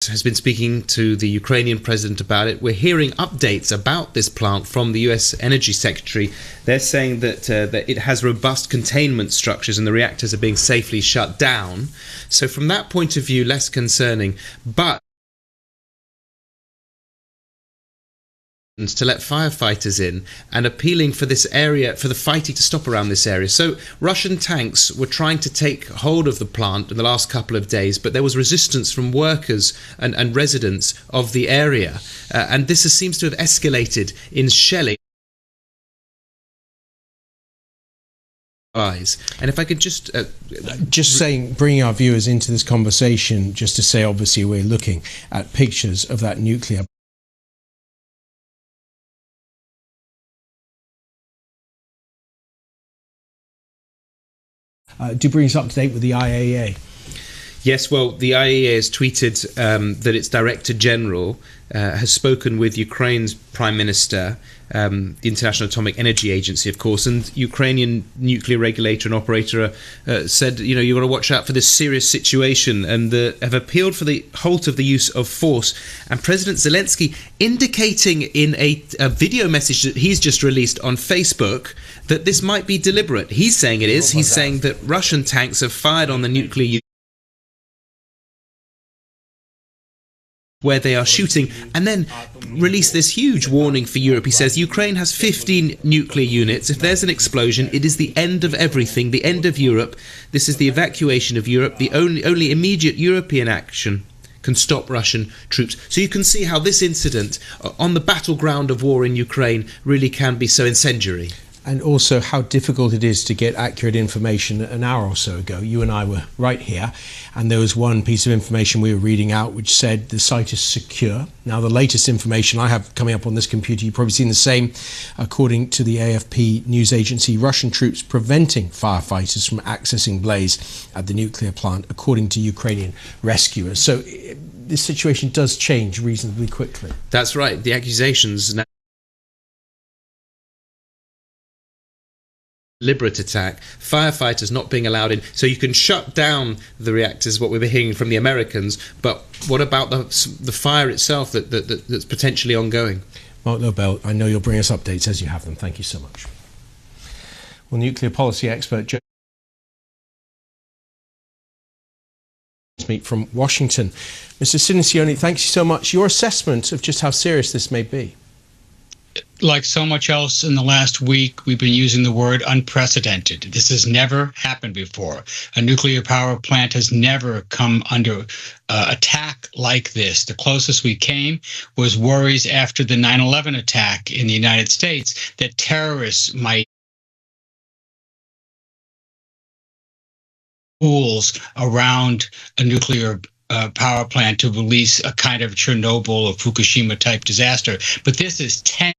has been speaking to the Ukrainian president about it. We're hearing updates about this plant from the US Energy Secretary. They're saying that it has robust containment structures and the reactors are being safely shut down. So from that point of view, less concerning. But to let firefighters in and appealing for this area, for the fighting to stop around this area. So Russian tanks were trying to take hold of the plant in the last couple of days, but there was resistance from workers and residents of the area. And this seems to have escalated in shelling. And if I could just saying, bringing our viewers into this conversation, just to say, obviously, we're looking at pictures of that nuclear do bring us up to date with the IAEA. Yes, well, the IAEA has tweeted that its Director General has spoken with Ukraine's Prime Minister, the International Atomic Energy Agency, of course, and Ukrainian nuclear regulator and operator said, you know, you've got to watch out for this serious situation, and have appealed for the halt of the use of force. And President Zelensky indicating in a video message that he's just released on Facebook that this might be deliberate. He's saying it is. He's saying that Russian tanks have fired on the nuclear where they are shooting, and then release this huge warning for Europe. He says Ukraine has 15 nuclear units. If there's an explosion, it is the end of everything, the end of Europe. This is the evacuation of Europe. The only immediate European action can stop Russian troops. So you can see how this incident on the battleground of war in Ukraine really can be so incendiary. And also how difficult it is to get accurate information. An hour or so ago, you and I were right here, and there was one piece of information we were reading out which said the site is secure. Now, the latest information I have coming up on this computer, you've probably seen the same, according to the AFP news agency, Russian troops preventing firefighters from accessing blaze at the nuclear plant, according to Ukrainian rescuers. So this situation does change reasonably quickly. That's right. The accusations now deliberate attack, firefighters not being allowed in, so you can shut down the reactors, what we were hearing from the Americans, but what about the fire itself that's potentially ongoing? Mark Nobel, I know you'll bring us updates as you have them. Thank you so much. Well, nuclear policy expert Joe from Washington. Mr. Cinincione, thank you so much. Your assessment of just how serious this may be. Like so much else in the last week, we've been using the word unprecedented. This has never happened before. A nuclear power plant has never come under attack like this. The closest we came was worries after the 9/11 attack in the United States that terrorists might pools around a nuclear power plant to release a kind of Chernobyl or Fukushima type disaster. But this is 10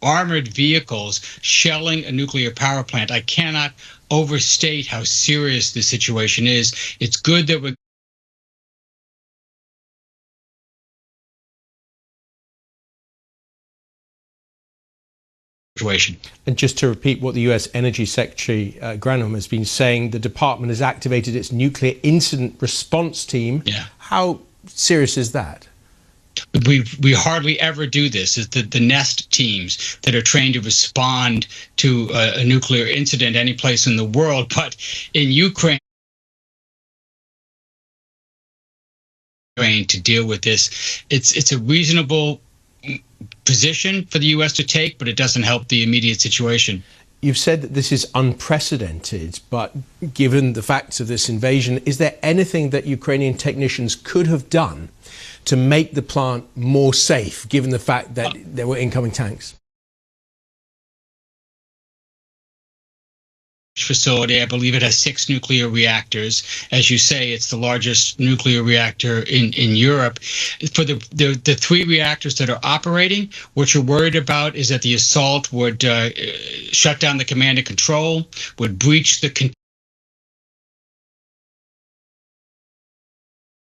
armored vehicles shelling a nuclear power plant. I cannot overstate how serious the situation is. It's good that we're situation. And just to repeat what the US Energy Secretary Granholm has been saying, the department has activated its nuclear incident response team. Yeah. How serious is that? We hardly ever do this. It's the NEST teams that are trained to respond to a nuclear incident any place in the world. But in Ukraine, to deal with this, it's a reasonable position for the U.S. to take, but it doesn't help the immediate situation. You've said that this is unprecedented, but given the facts of this invasion, is there anything that Ukrainian technicians could have done to make the plant more safe, given the fact that there were incoming tanks? Facility, I believe it has 6 nuclear reactors. As you say, it's the largest nuclear reactor in Europe. For the 3 reactors that are operating, what you're worried about is that the assault would shut down the command and control, would breach the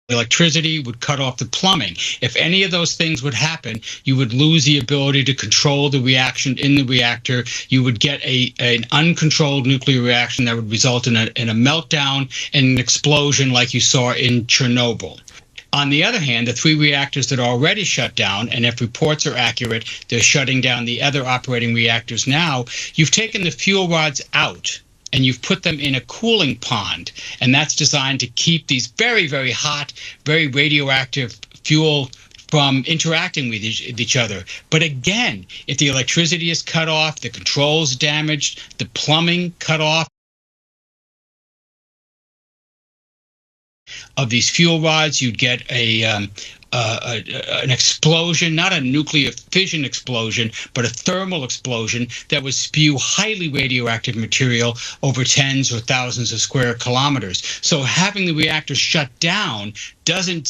electricity, would cut off the plumbing. If any of those things would happen, you would lose the ability to control the reaction in the reactor. You would get an uncontrolled nuclear reaction that would result in a meltdown and an explosion like you saw in Chernobyl. On the other hand, the 3 reactors that are already shut down, and if reports are accurate, they're shutting down the other operating reactors now, you've taken the fuel rods out and you've put them in a cooling pond. And that's designed to keep these very, very hot, very radioactive fuel from interacting with each other. But again, if the electricity is cut off, the controls damaged, the plumbing cut off of these fuel rods, you'd get an explosion, not a nuclear fission explosion, but a thermal explosion that would spew highly radioactive material over tens or thousands of square kilometers. So having the reactor shut down doesn't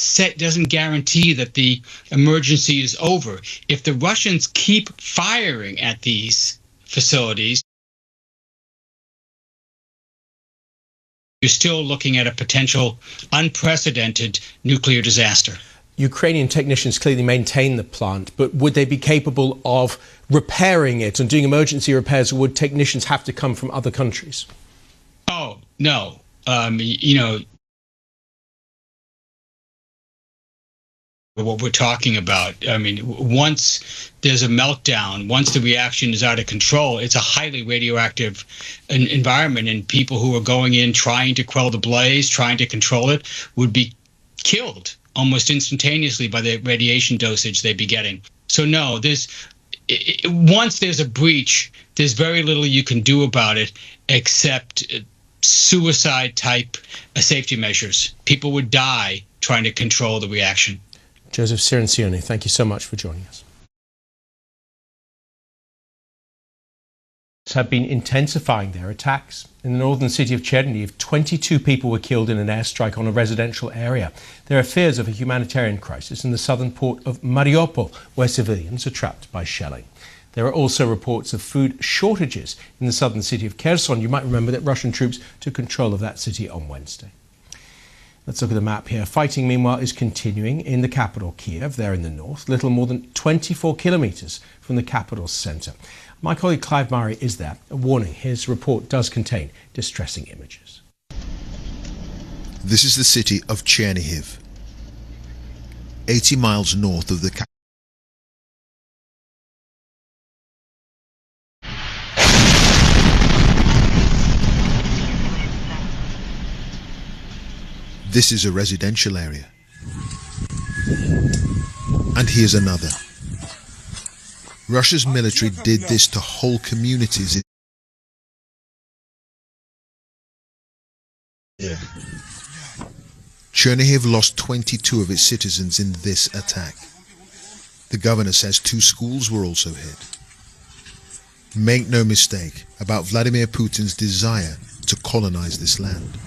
guarantee that the emergency is over. If the Russians keep firing at these facilities, you're still looking at a potential unprecedented nuclear disaster. Ukrainian technicians clearly maintain the plant, but would they be capable of repairing it and doing emergency repairs, or would technicians have to come from other countries? Oh, no. What we're talking about. I mean, once there's a meltdown, once the reaction is out of control, it's a highly radioactive environment, and people who are going in trying to quell the blaze, trying to control it, would be killed almost instantaneously by the radiation dosage they'd be getting. So no, once there's a breach, there's very little you can do about it except suicide type safety measures. People would die trying to control the reaction. Joseph Cirincione, thank you so much for joining us. Have been intensifying their attacks. In the northern city of Chernihiv, 22 people were killed in an airstrike on a residential area. There are fears of a humanitarian crisis in the southern port of Mariupol, where civilians are trapped by shelling. There are also reports of food shortages in the southern city of Kherson. You might remember that Russian troops took control of that city on Wednesday. Let's look at the map here. Fighting, meanwhile, is continuing in the capital, Kiev, there in the north, little more than 24 kilometres from the capital's centre. My colleague Clive Murray is there. A warning, his report does contain distressing images. This is the city of Chernihiv, 80 miles north of the capital. This is a residential area. And here's another. Russia's military did this to whole communities. Chernihiv lost 22 of its citizens in this attack. The governor says 2 schools were also hit. Make no mistake about Vladimir Putin's desire to colonize this land.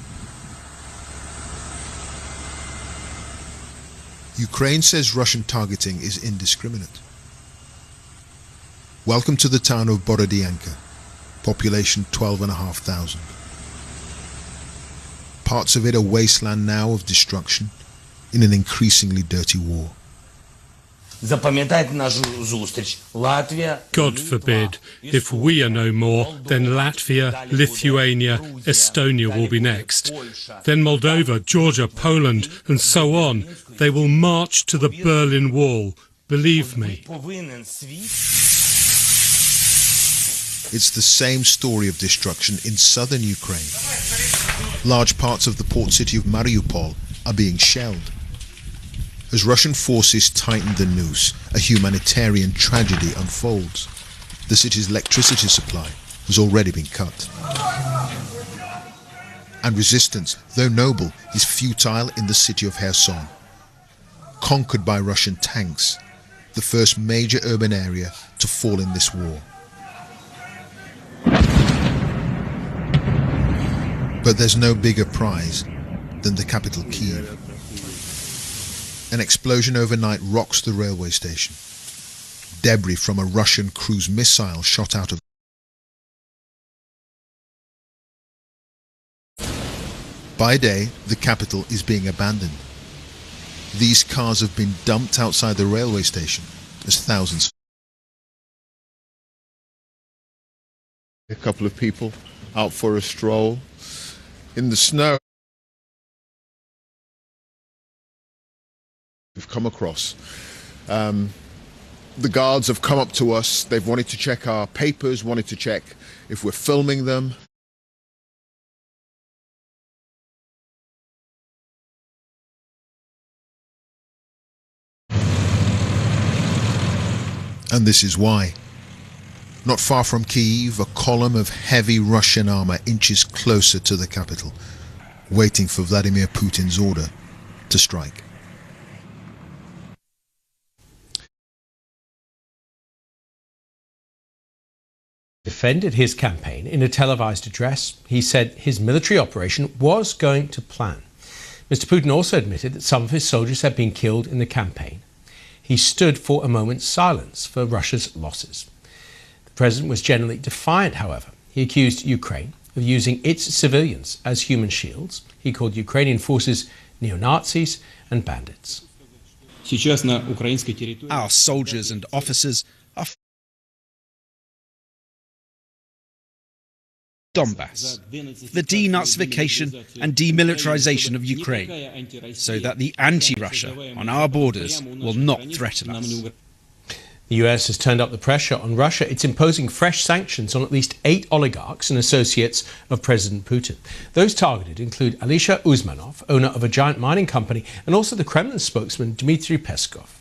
Ukraine says Russian targeting is indiscriminate. Welcome to the town of Borodianka, population 12,500. Parts of it are wasteland now of destruction in an increasingly dirty war. God forbid, if we are no more, then Latvia, Lithuania, Estonia will be next. Then Moldova, Georgia, Poland, and so on. They will march to the Berlin Wall. Believe me. It's the same story of destruction in southern Ukraine. Large parts of the port city of Mariupol are being shelled. As Russian forces tighten the noose, a humanitarian tragedy unfolds. The city's electricity supply has already been cut. And resistance, though noble, is futile in the city of Kherson. Conquered by Russian tanks, the first major urban area to fall in this war. But there's no bigger prize than the capital Kyiv. An explosion overnight rocks the railway station. Debris from a Russian cruise missile shot out of. By day, the capital is being abandoned. these cars have been dumped outside the railway station as thousands. A couple of people out for a stroll in the snow. We've come across. The guards have come up to us. They've wanted to check our papers, wanted to check if we're filming them. And this is why. Not far from Kyiv, a column of heavy Russian armor inches closer to the capital, waiting for Vladimir Putin's order to strike. Defended his campaign in a televised address. He said his military operation was going to plan. Mr. Putin also admitted that some of his soldiers had been killed in the campaign. He stood for a moment's silence for Russia's losses. The president was generally defiant, however. He accused Ukraine of using its civilians as human shields. He called Ukrainian forces neo-Nazis and bandits. Our soldiers and officers are Donbass, the denazification and demilitarization of Ukraine, so that the anti-Russia on our borders will not threaten us. The US has turned up the pressure on Russia. It's imposing fresh sanctions on at least 8 oligarchs and associates of President Putin. Those targeted include Alisher Usmanov, owner of a giant mining company, and also the Kremlin spokesman Dmitry Peskov.